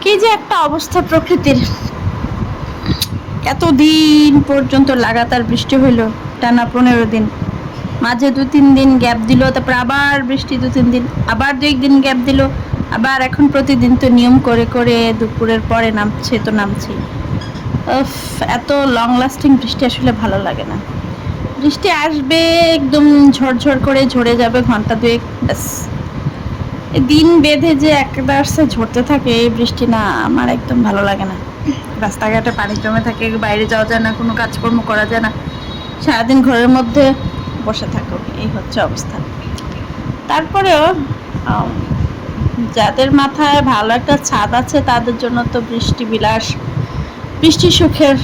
কি যে একটা অবস্থা প্রকৃতির। এতদিন পর্যন্ত লাগাতার বৃষ্টি হইল, টানা 15 দিন। মাঝে 2-3 দিন গ্যাপ দিল, তারপর আবার বৃষ্টি 2-3 দিন, আবার 2-1 দিন গ্যাপ দিল, আবার এখন প্রতিদিন তো নিয়ম করে করে দুপুরের পরে নামছে তো নামছে। উফ, এত লং লাস্টিং বৃষ্টি আসলে ভালো লাগে না। বৃষ্টি আসবে একদম ঝরঝর করে ঝরে যাবে ঘন্টা 2-1, ব্যাস। দিন বেঁধে যে একবার ঝরতে থাকে এই বৃষ্টি, না আমার একদম ভালো লাগে না। রাস্তাঘাটে পানি জমে থাকে, বাইরে যাওয়া যায় না, কোনো কাজকর্ম করা যায় না, সারাদিন ঘরের মধ্যে বসে থাকো, এই হচ্ছে অবস্থা। তারপরেও যাদের মাথায় ভালো একটা ছাদ আছে তাদের জন্য তো বৃষ্টি বিলাস, বৃষ্টি সুখের।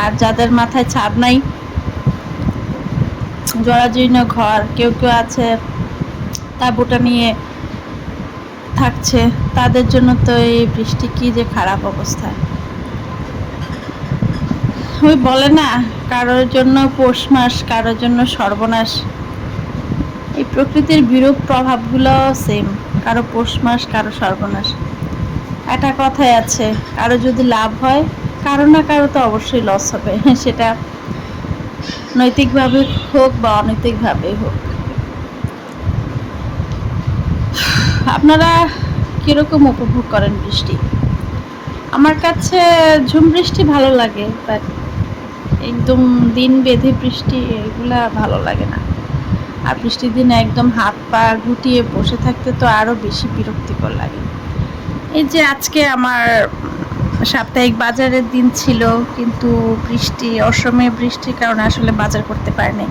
আর যাদের মাথায় ছাদ নাই, জরাজীর্ণ ঘর, কেউ কেউ আছে তাঁবুটা নিয়ে থাকছে, তাদের জন্য তো এই বৃষ্টি কি যে খারাপ অবস্থা। ওই বলে না, কারোর জন্য পৌষ মাস, কারোর জন্য সর্বনাশ। এই প্রকৃতির বিরূপ প্রভাবগুলো সেম, কারো পৌষ মাস, কারো সর্বনাশ। একটা কথাই আছে, কারো যদি লাভ হয়, কারো না কারো তো অবশ্যই লস হবে, সেটা নৈতিকভাবে হোক বা অনৈতিকভাবেই হোক। আপনারা কীরকম উপভোগ করেন বৃষ্টি? আমার কাছে ঝুম বৃষ্টি ভালো লাগে, বাট একদম দিন বেঁধে বৃষ্টি এগুলা ভালো লাগে না। আর বৃষ্টির দিনে একদম হাত পা গুটিয়ে বসে থাকতে তো আরও বেশি বিরক্তিকর লাগে। এই যে আজকে আমার সাপ্তাহিক বাজারের দিন ছিল, কিন্তু বৃষ্টি, অসময়ে বৃষ্টির কারণে আসলে বাজার করতে পারিনি।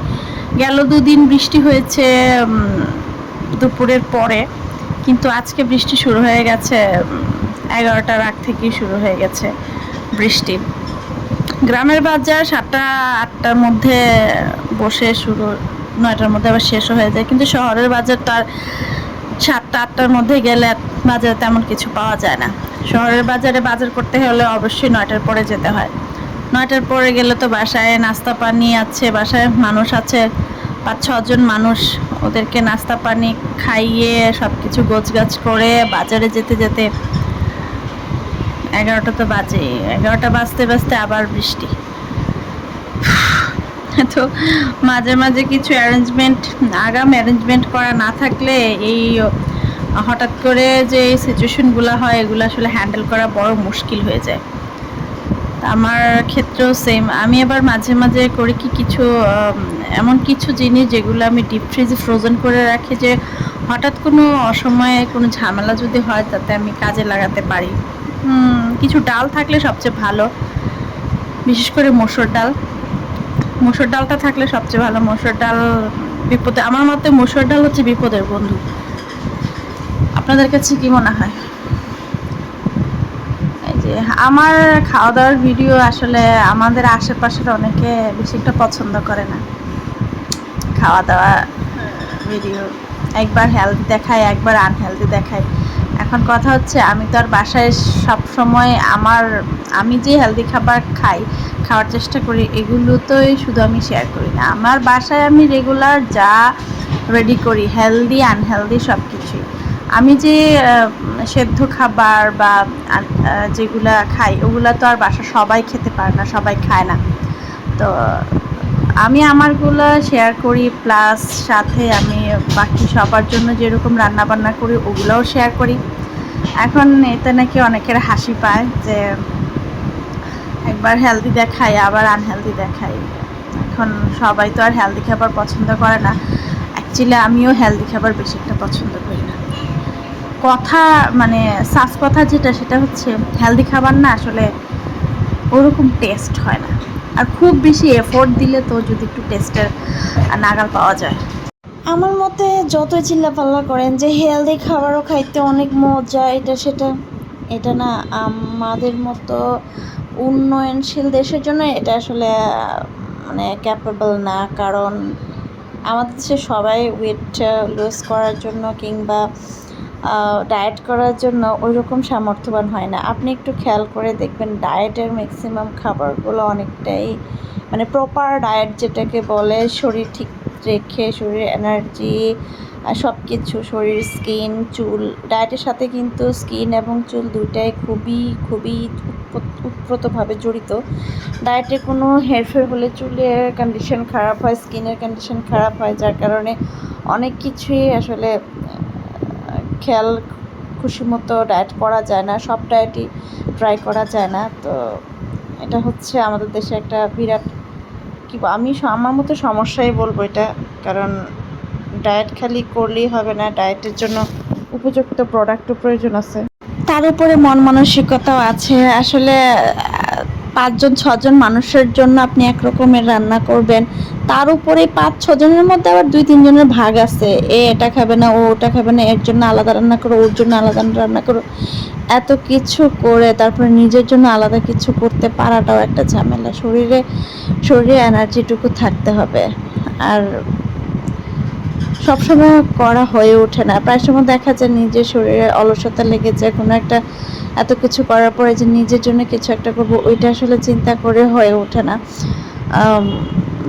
গেল 2 দিন বৃষ্টি হয়েছে দুপুরের পরে, কিন্তু আজকে বৃষ্টি শুরু হয়ে গেছে 11টার আগ থেকেই শুরু হয়ে গেছে বৃষ্টি। গ্রামের বাজার 7টা-8টার মধ্যে বসে শুরু, 9টার মধ্যে আবার শেষও হয়ে যায়, কিন্তু শহরের বাজার তার 7টা-8টার মধ্যে গেলে বাজারে তেমন কিছু পাওয়া যায় না। শহরের বাজারে বাজার করতে হলে অবশ্যই 9টার পরে যেতে হয়। 9টার পরে গেলে তো বাসায় নাস্তা পানি আছে, বাসায় মানুষ আছে 5-6 জন মানুষ, ওদেরকে নাস্তা পানি খাইয়ে সব কিছু গোছগাছ করে বাজারে যেতে যেতে 11টা তো বাজে। 11টা বাজতে বাজতে আবার বৃষ্টি। তো মাঝে মাঝে কিছু আগাম অ্যারেঞ্জমেন্ট করা না থাকলে এই হঠাৎ করে যে এই সিচুয়েশনগুলো হয়, এগুলো আসলে হ্যান্ডেল করা বড় মুশকিল হয়ে যায়। আমার ক্ষেত্রেও সেম। আমি আবার মাঝে মাঝে করি কি, কিছু এমন কিছু জিনিস যেগুলো আমি ডিপ ফ্রিজে ফ্রোজেন করে রাখি, যে হঠাৎ কোনো অসময়ে কোনো ঝামেলা যদি হয় তাতে আমি কাজে লাগাতে পারি। কিছু ডাল থাকলে সবচেয়ে ভালো, বিশেষ করে মসুর ডাল। মসুর ডালটা থাকলে সবচেয়ে ভালো। মসুর ডাল বিপদে, আমার মতে মসুর ডাল হচ্ছে বিপদের বন্ধু। আপনাদের কাছে কি মনে হয়? এই যে আমার খাওয়া দাওয়ার ভিডিও আসলে আমাদের আশেপাশের অনেকে বেশি একটা পছন্দ করে না। খাওয়া দাওয়া ভিডিও একবার হেলদি দেখায়, একবার আনহেলদি দেখায়। এখন কথা হচ্ছে, আমি তো আর বাসায় সব সময় আমি যে হেলদি খাবার খাওয়ার চেষ্টা করি, এগুলোতেই শুধু আমি শেয়ার করি না। আমার বাসায় আমি রেগুলার যা রেডি করি, হেলদি আনহেলদি সব কিছুই। আমি যে সেদ্ধ খাবার বা যেগুলা খাই, ওগুলা তো আর বাসা সবাই খেতে পারে না, সবাই খায় না। তো আমি আমারগুলো শেয়ার করি, প্লাস সাথে আমি বাকি সবার জন্য যেরকম রান্নাবান্না করি ওগুলোও শেয়ার করি। এখন এতে নাকি অনেকের হাসি পায় যে একবার হেলদি দেখাই আবার আনহেলদি দেখাই। এখন সবাই তো আর হেলদি খাবার পছন্দ করে না। অ্যাকচুয়ালি আমিও হেলদি খাবার বেশি একটা পছন্দ করি না। কথা মানে সাফ কথা যেটা, সেটা হচ্ছে হেলদি খাবার না আসলে ওরকম টেস্ট হয় না। আর খুব বেশি এফোর্ট দিলে তো যদি একটু টেস্টের নাগাল পাওয়া যায়। আমার মতে যতই চিল্লাপাল্লা করেন যে হেলদি খাবারও খাইতে অনেক মজা, এটা সেটা, এটা না আমাদের মতো উন্নয়নশীল দেশের জন্য এটা আসলে মানে ক্যাপেবল না। কারণ আমাদের দেশে সবাই ওয়েট লুজ করার জন্য কিংবা ডায়েট করার জন্য ওই রকম সামর্থ্যবান হয় না। আপনি একটু খেয়াল করে দেখবেন, ডায়েটের ম্যাক্সিমাম খাবারগুলো অনেকটাই মানে প্রপার ডায়েট যেটাকে বলে, শরীর ঠিক রেখে শরীরের এনার্জি সব কিছু, শরীর, স্কিন, চুল, ডায়েটের সাথে কিন্তু স্কিন এবং চুল দুইটাই খুবই খুবই ওতপ্রোতভাবে জড়িত। ডায়েটে কোনো হেরফের হলে চুলের কন্ডিশন খারাপ হয়, স্কিনের কন্ডিশন খারাপ হয়, যার কারণে অনেক কিছুই আসলে খেয়াল খুশি মতো ডায়েট করা যায় না, সব ডায়েটই ট্রাই করা যায় না। তো এটা হচ্ছে আমাদের দেশে একটা বিরাট আমি আমার মতো সমস্যাই বলবো এটা, কারণ ডায়েট খালি করলেই হবে না, ডায়েটের জন্য উপযুক্ত প্রোডাক্টও প্রয়োজন আছে, তার উপরে মন মানসিকতাও আছে। আসলে 5-6জন মানুষের জন্য আপনি একরকমের রান্না করবেন, তার উপরে 5-6জনের মধ্যে আবার 2-3জনের ভাগ আছে, এটা খাবে না, ও ওটা খাবে না, এর জন্য আলাদা রান্না করো, ওর জন্য আলাদা রান্না করো। এত কিছু করে তারপরে নিজের জন্য আলাদা কিছু করতে পারাটাও একটা ঝামেলা। শরীরে এনার্জিটুকু থাকতে হবে, আর সবসময় করা হয়ে ওঠে না। প্রায় সময় দেখা যায় নিজের শরীরে অলসতা লেগে যায়, কোনো একটা এত কিছু করার পরে যে নিজের জন্য কিছু একটা করবো, ওইটা আসলে চিন্তা করে হয়ে ওঠে না।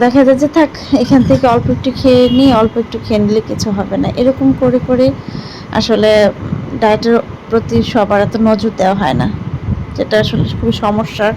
দেখা যায় যে থাক, এখান থেকে অল্প একটু খেয়ে নিই, অল্প একটু খেয়ে নিলে কিছু হবে না, এরকম করে করে আসলে ডায়েটের প্রতি সবার এত নজর দেওয়া হয় না, যেটা আসলে খুবই সমস্যার।